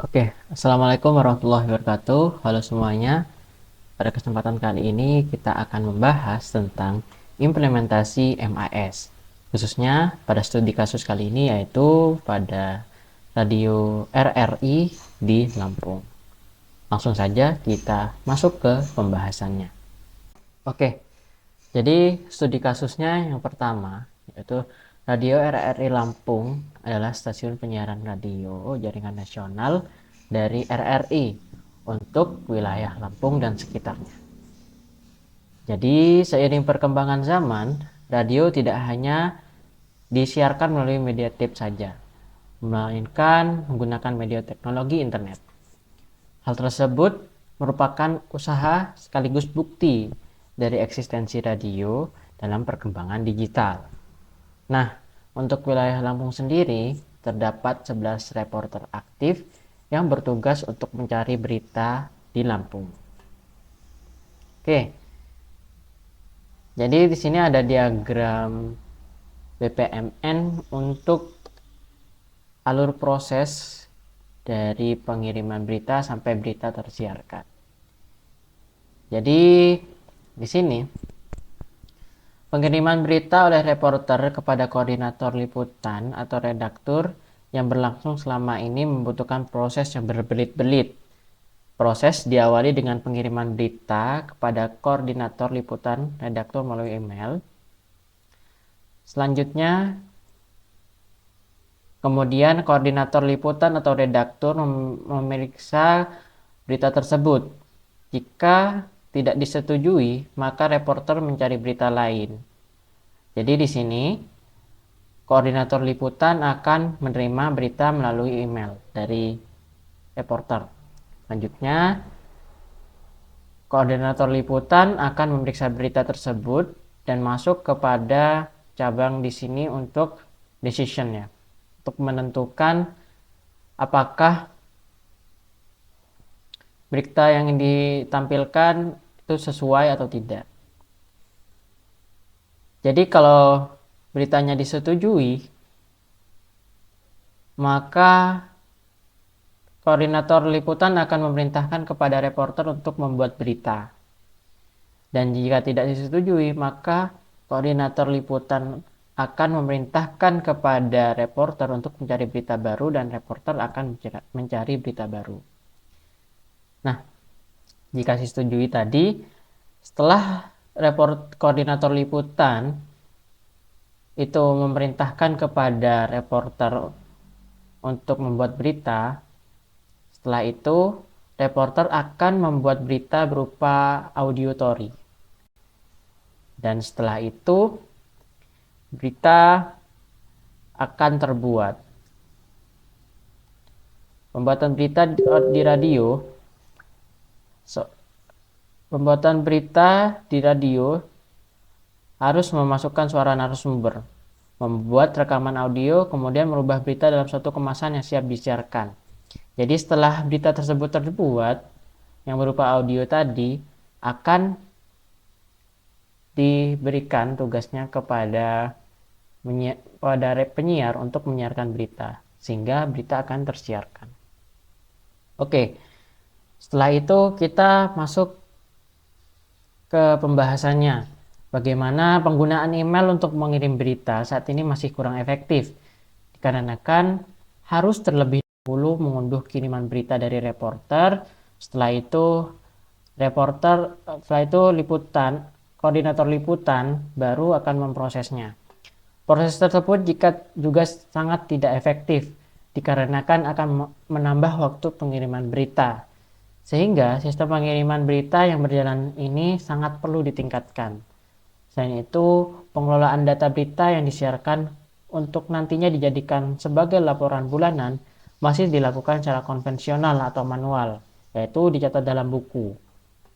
Oke, Assalamualaikum warahmatullahi wabarakatuh. Halo semuanya. Pada kesempatan kali ini kita akan membahas tentang implementasi MIS. Khususnya pada studi kasus kali ini yaitu pada radio RRI di Lampung. Langsung saja kita masuk ke pembahasannya. Oke, jadi studi kasusnya yang pertama yaitu Radio RRI Lampung adalah stasiun penyiaran radio jaringan nasional dari RRI untuk wilayah Lampung dan sekitarnya. Jadi seiring perkembangan zaman, radio tidak hanya disiarkan melalui media tape saja, melainkan menggunakan media teknologi internet. Hal tersebut merupakan usaha sekaligus bukti dari eksistensi radio dalam perkembangan digital. Nah, untuk wilayah Lampung sendiri, terdapat 11 reporter aktif yang bertugas untuk mencari berita di Lampung. Oke, jadi di sini ada diagram BPMN untuk alur proses dari pengiriman berita sampai berita tersiarkan. Jadi di sini pengiriman berita oleh reporter kepada koordinator liputan atau redaktur yang berlangsung selama ini membutuhkan proses yang berbelit-belit. Proses diawali dengan pengiriman berita kepada koordinator liputan redaktur melalui email. Selanjutnya, kemudian koordinator liputan atau redaktur memeriksa berita tersebut. Jika tidak disetujui, maka reporter mencari berita lain. Jadi di sini koordinator liputan akan menerima berita melalui email dari reporter. Selanjutnya, koordinator liputan akan memeriksa berita tersebut dan masuk kepada cabang di sini untuk decision ya, untuk menentukan apakah berita yang ditampilkan itu sesuai atau tidak. Jadi kalau beritanya disetujui, maka koordinator liputan akan memerintahkan kepada reporter untuk membuat berita. Dan jika tidak disetujui, maka koordinator liputan akan memerintahkan kepada reporter untuk mencari berita baru dan reporter akan mencari berita baru. Nah, jika disetujui tadi, setelah koordinator liputan itu memerintahkan kepada reporter untuk membuat berita, setelah itu reporter akan membuat berita berupa audiotori. Dan setelah itu berita akan terbuat. Pembuatan berita di radio Pembuatan berita di radio harus memasukkan suara narasumber, membuat rekaman audio, kemudian merubah berita dalam suatu kemasan yang siap disiarkan. Jadi setelah berita tersebut terbuat, yang berupa audio tadi, akan diberikan tugasnya kepada penyiar untuk menyiarkan berita, sehingga berita akan tersiarkan. Oke, setelah itu kita masuk ke pembahasannya. Bagaimana penggunaan email untuk mengirim berita saat ini masih kurang efektif, dikarenakan harus terlebih dahulu mengunduh kiriman berita dari reporter. Setelah itu koordinator liputan baru akan memprosesnya. Proses tersebut juga sangat tidak efektif, dikarenakan akan menambah waktu pengiriman berita. Sehingga sistem pengiriman berita yang berjalan ini sangat perlu ditingkatkan. Selain itu, pengelolaan data berita yang disiarkan untuk nantinya dijadikan sebagai laporan bulanan masih dilakukan secara konvensional atau manual, yaitu dicatat dalam buku.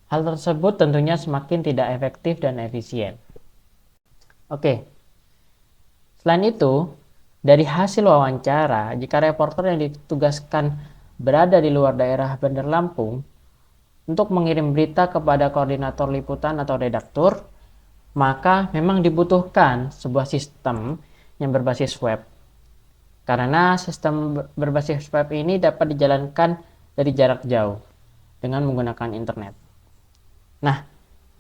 Hal tersebut tentunya semakin tidak efektif dan efisien. Oke. Selain itu, dari hasil wawancara, jika reporter yang ditugaskan berada di luar daerah Bandar Lampung untuk mengirim berita kepada koordinator liputan atau redaktur, maka memang dibutuhkan sebuah sistem yang berbasis web. karena sistem berbasis web ini dapat dijalankan dari jarak jauh dengan menggunakan internet. Nah,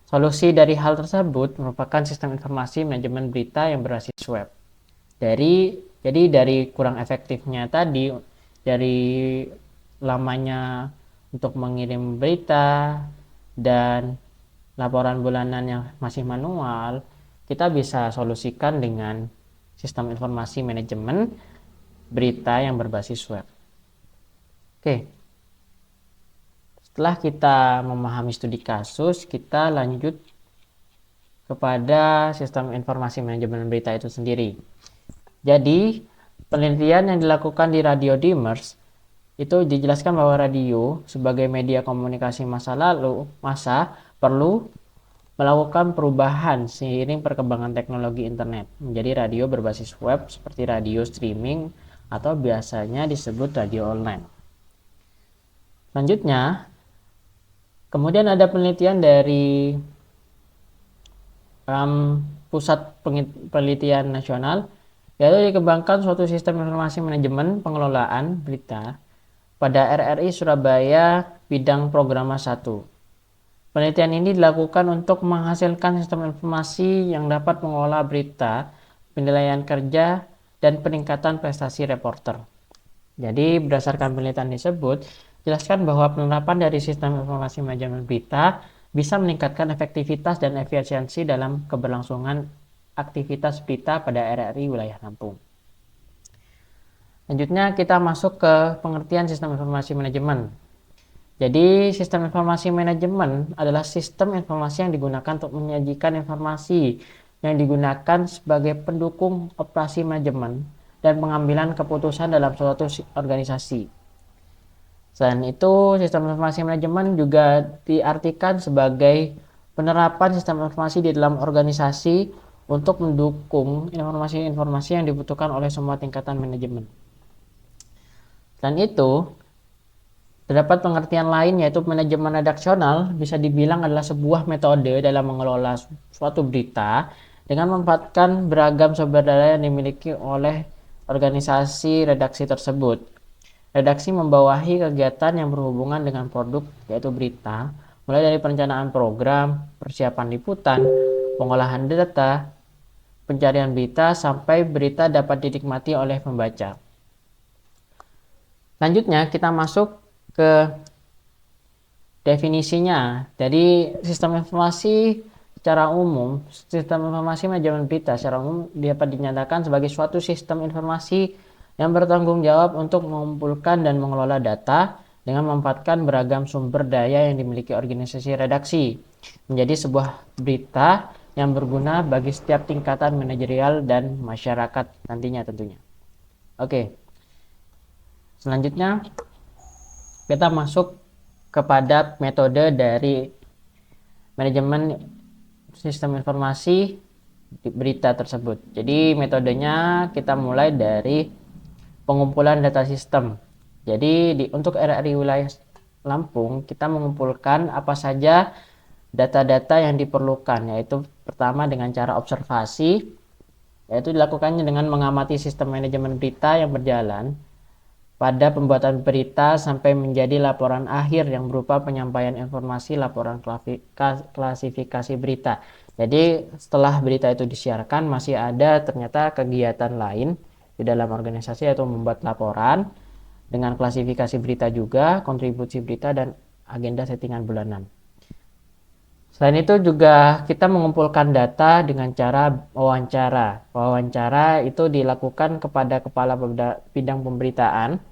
solusi dari hal tersebut merupakan sistem informasi manajemen berita yang berbasis web. Jadi dari kurang efektifnya tadi, dari lamanya untuk mengirim berita dan laporan bulanan yang masih manual, kita bisa solusikan dengan sistem informasi manajemen berita yang berbasis web. Oke. Setelah kita memahami studi kasus, kita lanjut kepada sistem informasi manajemen berita itu sendiri. Jadi, penelitian yang dilakukan di Radio Dimers itu dijelaskan bahwa radio sebagai media komunikasi masa perlu melakukan perubahan seiring perkembangan teknologi internet menjadi radio berbasis web seperti radio streaming atau biasanya disebut radio online. Selanjutnya, kemudian ada penelitian dari Pusat Penelitian Nasional, yaitu dikembangkan suatu sistem informasi manajemen pengelolaan berita pada RRI Surabaya bidang programa 1. Penelitian ini dilakukan untuk menghasilkan sistem informasi yang dapat mengolah berita, penilaian kerja, dan peningkatan prestasi reporter. Jadi berdasarkan penelitian tersebut, jelaskan bahwa penerapan dari sistem informasi manajemen berita bisa meningkatkan efektivitas dan efisiensi dalam keberlangsungan aktivitas berita pada RRI wilayah Lampung. Selanjutnya kita masuk ke pengertian sistem informasi manajemen. Jadi sistem informasi manajemen adalah sistem informasi yang digunakan untuk menyajikan informasi yang digunakan sebagai pendukung operasi manajemen dan pengambilan keputusan dalam suatu organisasi. Selain itu, sistem informasi manajemen juga diartikan sebagai penerapan sistem informasi di dalam organisasi untuk mendukung informasi-informasi yang dibutuhkan oleh semua tingkatan manajemen. Selain itu, terdapat pengertian lain yaitu manajemen redaksional bisa dibilang adalah sebuah metode dalam mengelola suatu berita dengan memanfaatkan beragam sumber daya yang dimiliki oleh organisasi redaksi tersebut. Redaksi membawahi kegiatan yang berhubungan dengan produk yaitu berita, mulai dari perencanaan program, persiapan liputan, pengolahan data, pencarian berita, sampai berita dapat dinikmati oleh pembaca. Selanjutnya kita masuk ke definisinya. Jadi sistem informasi secara umum, sistem informasi manajemen berita secara umum dapat dinyatakan sebagai suatu sistem informasi yang bertanggung jawab untuk mengumpulkan dan mengelola data dengan memanfaatkan beragam sumber daya yang dimiliki organisasi redaksi menjadi sebuah berita yang berguna bagi setiap tingkatan manajerial dan masyarakat nantinya tentunya. Oke. Selanjutnya kita masuk kepada metode dari manajemen sistem informasi berita tersebut. Jadi metodenya kita mulai dari pengumpulan data sistem. Jadi untuk RRI wilayah Lampung kita mengumpulkan apa saja data-data yang diperlukan, yaitu pertama dengan cara observasi, yaitu dilakukannya dengan mengamati sistem manajemen berita yang berjalan pada pembuatan berita sampai menjadi laporan akhir yang berupa penyampaian informasi laporan klasifikasi berita. Jadi setelah berita itu disiarkan masih ada ternyata kegiatan lain di dalam organisasi, yaitu membuat laporan dengan klasifikasi berita juga, kontribusi berita, dan agenda settingan bulanan. Selain itu juga kita mengumpulkan data dengan cara wawancara. Wawancara itu dilakukan kepada kepala bidang pemberitaan,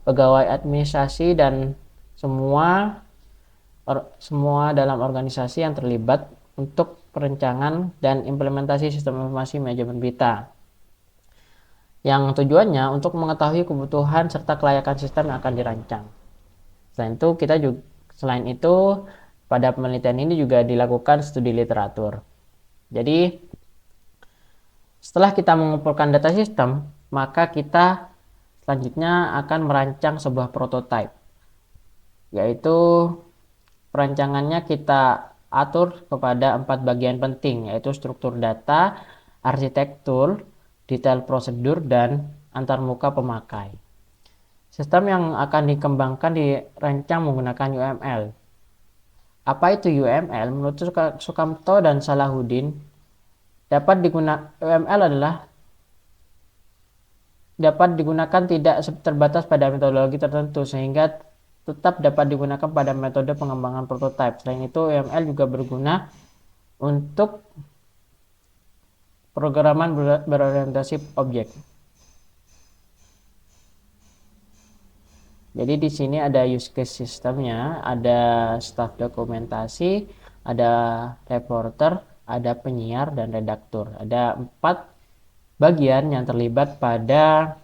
pegawai administrasi, dan semua dalam organisasi yang terlibat untuk perencanaan dan implementasi sistem informasi manajemen berita. Yang tujuannya untuk mengetahui kebutuhan serta kelayakan sistem yang akan dirancang. Selain itu pada penelitian ini juga dilakukan studi literatur. Jadi setelah kita mengumpulkan data sistem, maka kita selanjutnya akan merancang sebuah prototipe, yaitu perancangannya kita atur kepada 4 bagian penting, yaitu struktur data, arsitektur, detail prosedur, dan antarmuka pemakai. Sistem yang akan dikembangkan dirancang menggunakan UML. Apa itu UML? Menurut Sukamto dan Salahuddin, UML dapat digunakan tidak terbatas pada metodologi tertentu, sehingga tetap dapat digunakan pada metode pengembangan prototipe. Selain itu, UML juga berguna untuk programan berorientasi objek. Jadi di sini ada use case sistemnya, ada staff dokumentasi, ada reporter, ada penyiar, dan redaktur. Ada 4 bagian yang terlibat pada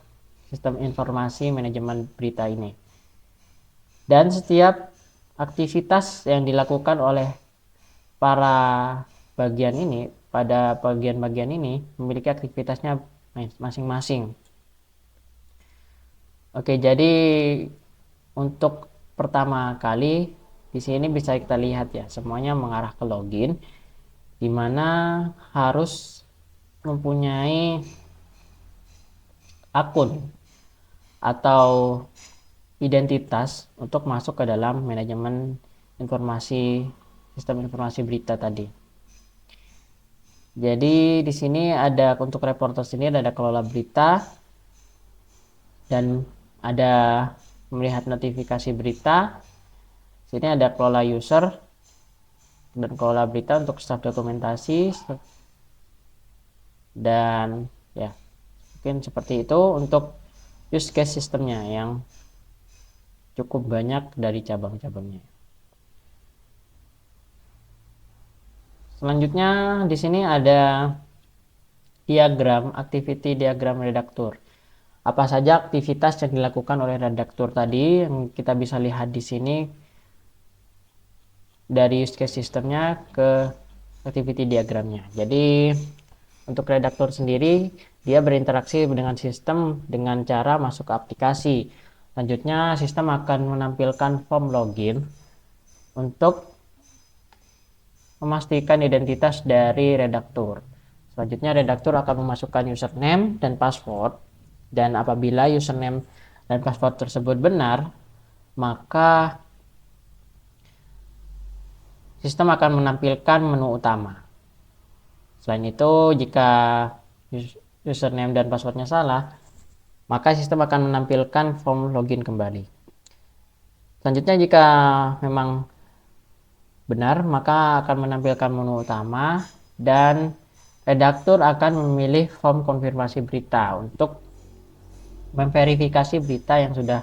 sistem informasi manajemen berita ini. Dan setiap aktivitas yang dilakukan oleh para bagian ini, pada bagian-bagian ini memiliki aktivitasnya masing-masing. Oke, jadi untuk pertama kali di sini bisa kita lihat ya, semuanya mengarah ke login, di mana harus mempunyai akun atau identitas untuk masuk ke dalam manajemen informasi sistem informasi berita tadi. Jadi di sini ada untuk reporter sini ada kelola berita dan ada melihat notifikasi berita. Sini ada kelola user dan kelola berita untuk staf dokumentasi, dan ya mungkin seperti itu untuk use case sistemnya yang cukup banyak dari cabang-cabangnya. Selanjutnya di sini ada diagram, activity diagram redaktur. Apa saja aktivitas yang dilakukan oleh redaktur tadi yang kita bisa lihat di sini dari use case sistemnya ke activity diagramnya. Jadi untuk redaktur sendiri dia berinteraksi dengan sistem dengan cara masuk ke aplikasi. Selanjutnya sistem akan menampilkan form login untuk memastikan identitas dari redaktur. Selanjutnya redaktur akan memasukkan username dan password, dan apabila username dan password tersebut benar, maka sistem akan menampilkan menu utama. Selain itu, jika username dan passwordnya salah, maka sistem akan menampilkan form login kembali. Selanjutnya, jika memang benar, maka akan menampilkan menu utama dan redaktur akan memilih form konfirmasi berita untuk memverifikasi berita yang sudah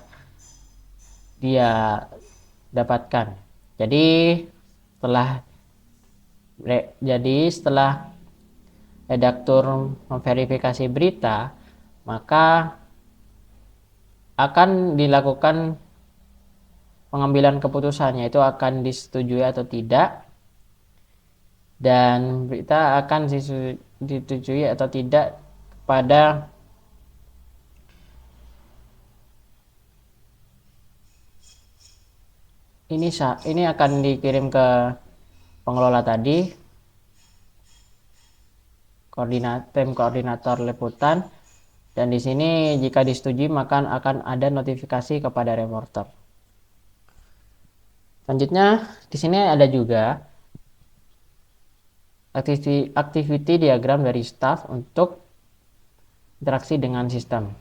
dia dapatkan. Jadi setelah redaktur memverifikasi berita, maka akan dilakukan pengambilan keputusan, yaitu akan disetujui atau tidak, dan berita akan disetujui atau tidak pada ini akan dikirim ke pengelola tadi, tim koordinator liputan, dan di sini jika disetujui maka akan ada notifikasi kepada reporter. Selanjutnya di sini ada juga activity diagram dari staff untuk interaksi dengan sistem.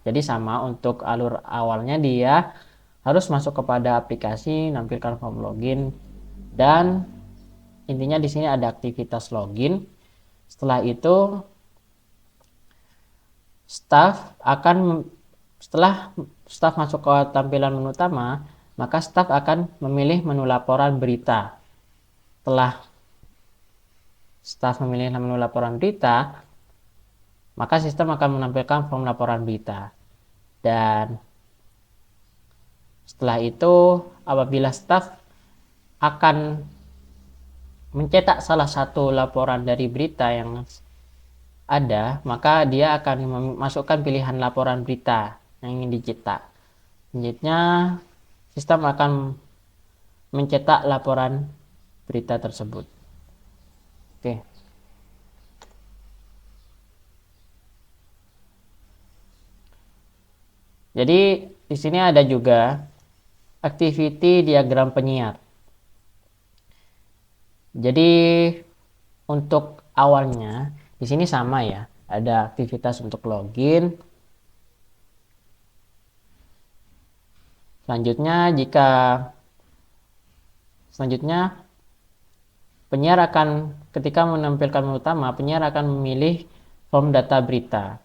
Jadi sama, untuk alur awalnya dia harus masuk kepada aplikasi, nampilkan form login, dan intinya di sini ada aktivitas login. Setelah itu setelah staff masuk ke tampilan menu utama, maka staff akan memilih menu laporan berita. Setelah staff memilih menu laporan berita, maka sistem akan menampilkan form laporan berita. Dan setelah itu, apabila staff akan mencetak salah satu laporan dari berita yang ada, maka dia akan memasukkan pilihan laporan berita yang ingin dicetak. Selanjutnya, sistem akan mencetak laporan berita tersebut. Oke. Jadi di sini ada juga activity diagram penyiar. Jadi untuk awalnya di sini sama ya, ada aktivitas untuk login. Selanjutnya penyiar akan ketika menampilkan menu utama, penyiar akan memilih form data berita.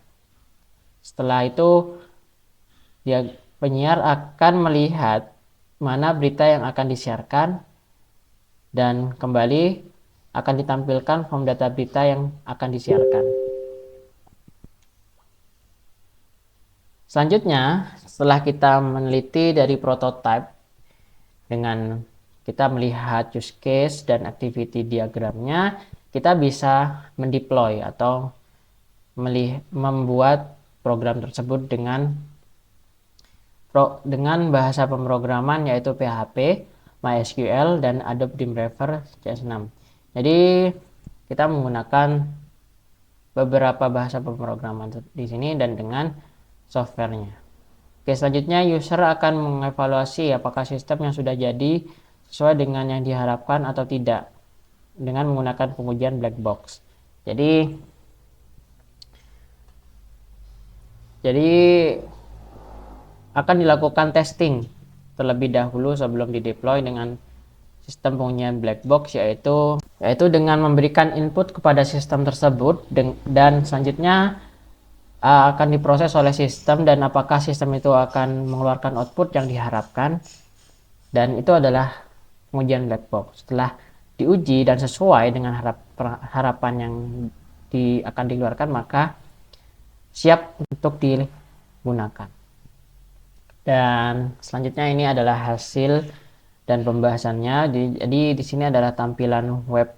Setelah itu penyiar akan melihat mana berita yang akan disiarkan dan kembali akan ditampilkan form data berita yang akan disiarkan. Selanjutnya, setelah kita meneliti dari prototype dengan kita melihat use case dan activity diagramnya, kita bisa mendeploy atau membuat program tersebut dengan bahasa pemrograman yaitu PHP, MySQL, dan Adobe Dreamweaver CS6. Jadi kita menggunakan beberapa bahasa pemrograman di sini dan dengan softwarenya. Oke, selanjutnya user akan mengevaluasi apakah sistem yang sudah jadi sesuai dengan yang diharapkan atau tidak dengan menggunakan pengujian black box. Jadi akan dilakukan testing terlebih dahulu sebelum dideploy dengan sistem pengujian black box, yaitu dengan memberikan input kepada sistem tersebut dan selanjutnya akan diproses oleh sistem dan apakah sistem itu akan mengeluarkan output yang diharapkan, dan itu adalah pengujian black box. Setelah diuji dan sesuai dengan harapan yang akan dikeluarkan, maka siap untuk digunakan. Dan selanjutnya ini adalah hasil dan pembahasannya. Jadi di sini adalah tampilan web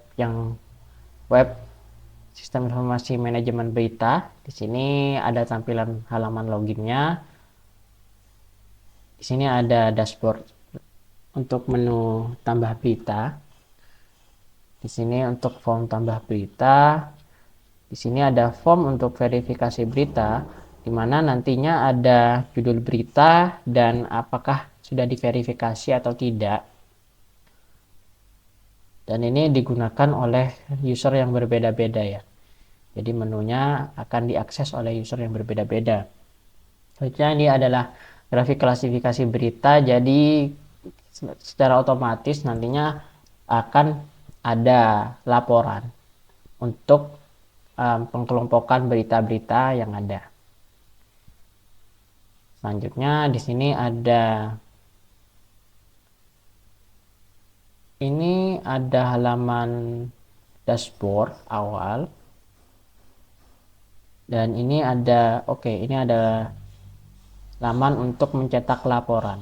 sistem informasi manajemen berita. Di sini ada tampilan halaman loginnya. Di sini ada dashboard untuk menu tambah berita. Di sini untuk form tambah berita. Di sini ada form untuk verifikasi berita, di mana nantinya ada judul berita dan apakah sudah diverifikasi atau tidak. Dan ini digunakan oleh user yang berbeda-beda ya. Jadi menunya akan diakses oleh user yang berbeda-beda. Selanjutnya ini adalah grafik klasifikasi berita. Jadi secara otomatis nantinya akan ada laporan untuk pengkelompokan berita-berita yang ada. Selanjutnya di sini ada halaman dashboard awal, dan ini ada laman untuk mencetak laporan.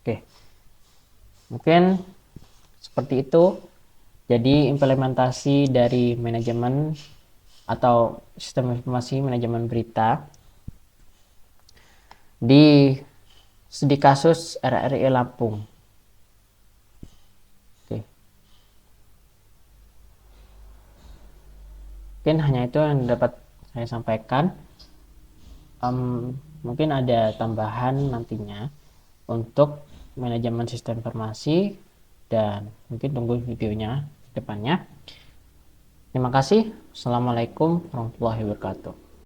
Oke, mungkin seperti itu. Jadi implementasi dari manajemen atau sistem informasi manajemen berita di studi kasus RRI Lampung. Oke. Mungkin hanya itu yang dapat saya sampaikan. Mungkin ada tambahan nantinya untuk manajemen sistem informasi, dan mungkin tunggu videonya depannya. Terima kasih. Assalamualaikum warahmatullahi wabarakatuh.